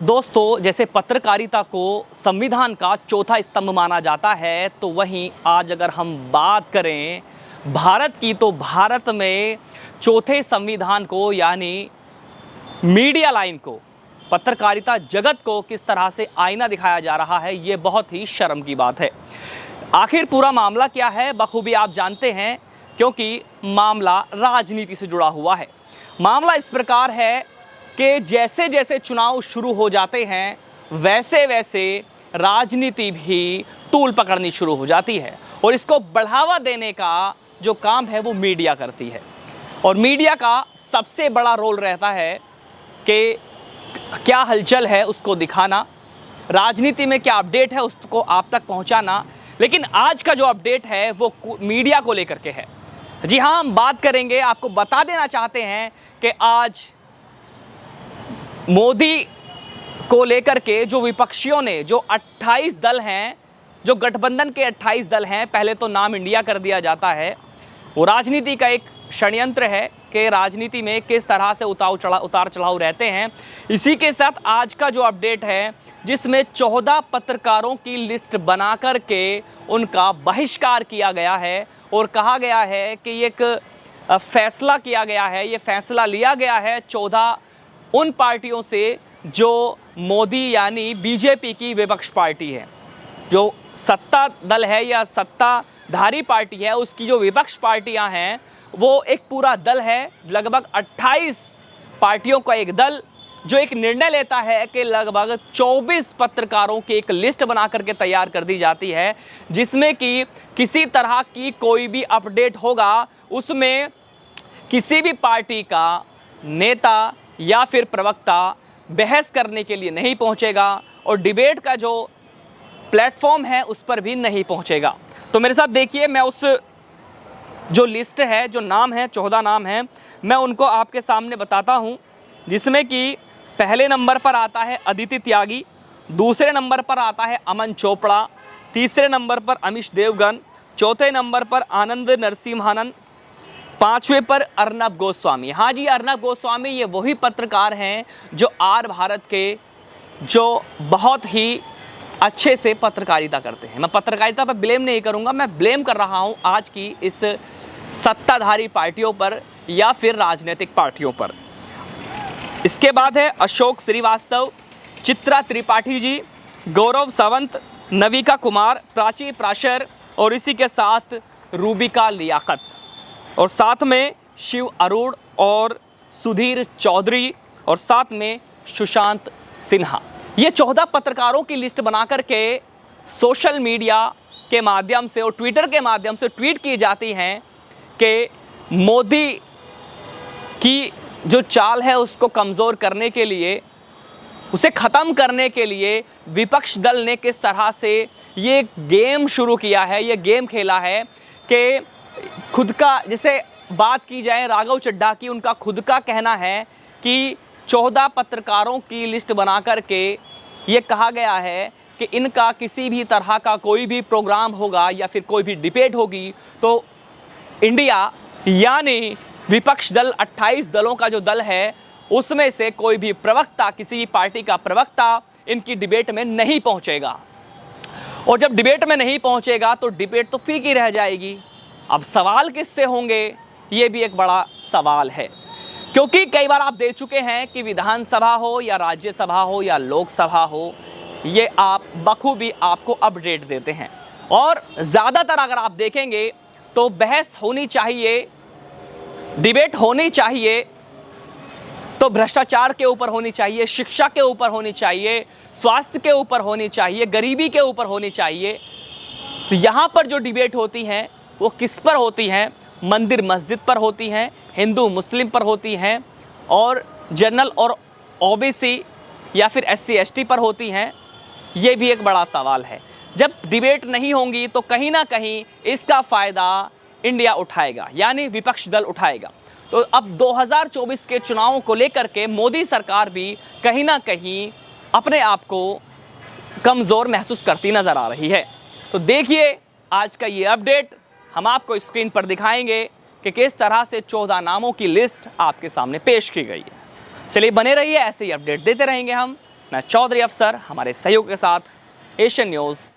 दोस्तों, जैसे पत्रकारिता को संविधान का चौथा स्तंभ माना जाता है, तो वहीं आज अगर हम बात करें भारत की, तो भारत में चौथे संविधान को यानी मीडिया लाइन को, पत्रकारिता जगत को किस तरह से आईना दिखाया जा रहा है, ये बहुत ही शर्म की बात है। आखिर पूरा मामला क्या है, बखूबी आप जानते हैं, क्योंकि मामला राजनीति से जुड़ा हुआ है। मामला इस प्रकार है कि जैसे जैसे चुनाव शुरू हो जाते हैं, वैसे वैसे राजनीति भी तूल पकड़नी शुरू हो जाती है और इसको बढ़ावा देने का जो काम है वो मीडिया करती है। और मीडिया का सबसे बड़ा रोल रहता है कि क्या हलचल है उसको दिखाना, राजनीति में क्या अपडेट है उसको आप तक पहुंचाना। लेकिन आज का जो अपडेट है वो मीडिया को लेकर के है। जी हाँ, हम बात करेंगे, आपको बता देना चाहते हैं कि आज मोदी को लेकर के जो विपक्षियों ने, जो 28 दल हैं, जो गठबंधन के 28 दल हैं, पहले तो नाम इंडिया कर दिया जाता है, वो राजनीति का एक षड्यंत्र है कि राजनीति में किस तरह से उतार चढ़ाव रहते हैं। इसी के साथ आज का जो अपडेट है, जिसमें 14 पत्रकारों की लिस्ट बना करके उनका बहिष्कार किया गया है और कहा गया है कि ये एक फैसला किया गया है, ये फैसला लिया गया है 14 उन पार्टियों से जो मोदी यानी बीजेपी की विपक्ष पार्टी है, जो सत्ता दल है या सत्ताधारी पार्टी है, उसकी जो विपक्ष पार्टियां हैं वो एक पूरा दल है, लगभग 28 पार्टियों का एक दल, जो एक निर्णय लेता है कि लगभग 24 पत्रकारों की एक लिस्ट बना करके तैयार कर दी जाती है, जिसमें कि किसी तरह की कोई भी अपडेट होगा उसमें किसी भी पार्टी का नेता या फिर प्रवक्ता बहस करने के लिए नहीं पहुंचेगा और डिबेट का जो प्लेटफॉर्म है उस पर भी नहीं पहुंचेगा। तो मेरे साथ देखिए, मैं उस जो लिस्ट है, जो नाम है, 14 नाम हैं, मैं उनको आपके सामने बताता हूं, जिसमें कि पहले नंबर पर आता है अदिति त्यागी, दूसरे नंबर पर आता है अमन चोपड़ा, तीसरे नंबर पर अमीश देवगन, चौथे नंबर पर आनंद नरसिम्हानन, पांचवें पर अर्नब गोस्वामी। हाँ जी, अर्नब गोस्वामी ये वही पत्रकार हैं जो आर भारत के जो बहुत ही अच्छे से पत्रकारिता करते हैं। मैं पत्रकारिता पर ब्लेम नहीं करूंगा, मैं ब्लेम कर रहा हूं आज की इस सत्ताधारी पार्टियों पर या फिर राजनीतिक पार्टियों पर। इसके बाद है अशोक श्रीवास्तव, चित्रा त्रिपाठी जी, गौरव सावंत, नविका कुमार, प्राची प्राशर और इसी के साथ रूबिका लियाकत और साथ में शिव अरोड़ और सुधीर चौधरी और साथ में सुशांत सिन्हा। ये 14 पत्रकारों की लिस्ट बना करके सोशल मीडिया के माध्यम से और ट्विटर के माध्यम से ट्वीट की जाती हैं कि मोदी की जो चाल है उसको कमज़ोर करने के लिए, उसे ख़त्म करने के लिए विपक्ष दल ने किस तरह से ये गेम शुरू किया है, ये गेम खेला है कि खुद का, जैसे बात की जाए राघव चड्ढा की, उनका खुद का कहना है कि 14 पत्रकारों की लिस्ट बना करके ये कहा गया है कि इनका किसी भी तरह का कोई भी प्रोग्राम होगा या फिर कोई भी डिबेट होगी तो इंडिया यानी विपक्ष दल 28 दलों का जो दल है उसमें से कोई भी प्रवक्ता, किसी भी पार्टी का प्रवक्ता इनकी डिबेट में नहीं पहुंचेगा। और जब डिबेट में नहीं पहुंचेगा तो डिबेट तो फीकी रह जाएगी। अब सवाल किससे होंगे, ये भी एक बड़ा सवाल है, क्योंकि कई बार आप देख चुके हैं कि विधानसभा हो या राज्यसभा हो या लोकसभा हो, ये आप बखूबी आपको अपडेट देते हैं। और ज़्यादातर अगर आप देखेंगे तो बहस होनी चाहिए, डिबेट होनी चाहिए तो भ्रष्टाचार के ऊपर होनी चाहिए, शिक्षा के ऊपर होनी चाहिए, स्वास्थ्य के ऊपर होनी चाहिए, गरीबी के ऊपर होनी चाहिए। तो यहाँ पर जो डिबेट होती हैं वो किस पर होती हैं? मंदिर मस्जिद पर होती हैं, हिंदू मुस्लिम पर होती हैं और जनरल और ओबीसी या फिर SC ST पर होती हैं। ये भी एक बड़ा सवाल है। जब डिबेट नहीं होंगी तो कहीं ना कहीं इसका फ़ायदा इंडिया उठाएगा, यानी विपक्ष दल उठाएगा। तो अब 2024 के चुनावों को लेकर के मोदी सरकार भी कहीं ना कहीं अपने आप को कमज़ोर महसूस करती नज़र आ रही है। तो देखिए आज का ये अपडेट हम आपको स्क्रीन पर दिखाएंगे कि किस तरह से 14 नामों की लिस्ट आपके सामने पेश की गई है। चलिए बने रहिए, ऐसे ही अपडेट देते रहेंगे हम। मैं चौधरी अफसर हमारे सहयोग के साथ एशियन न्यूज़।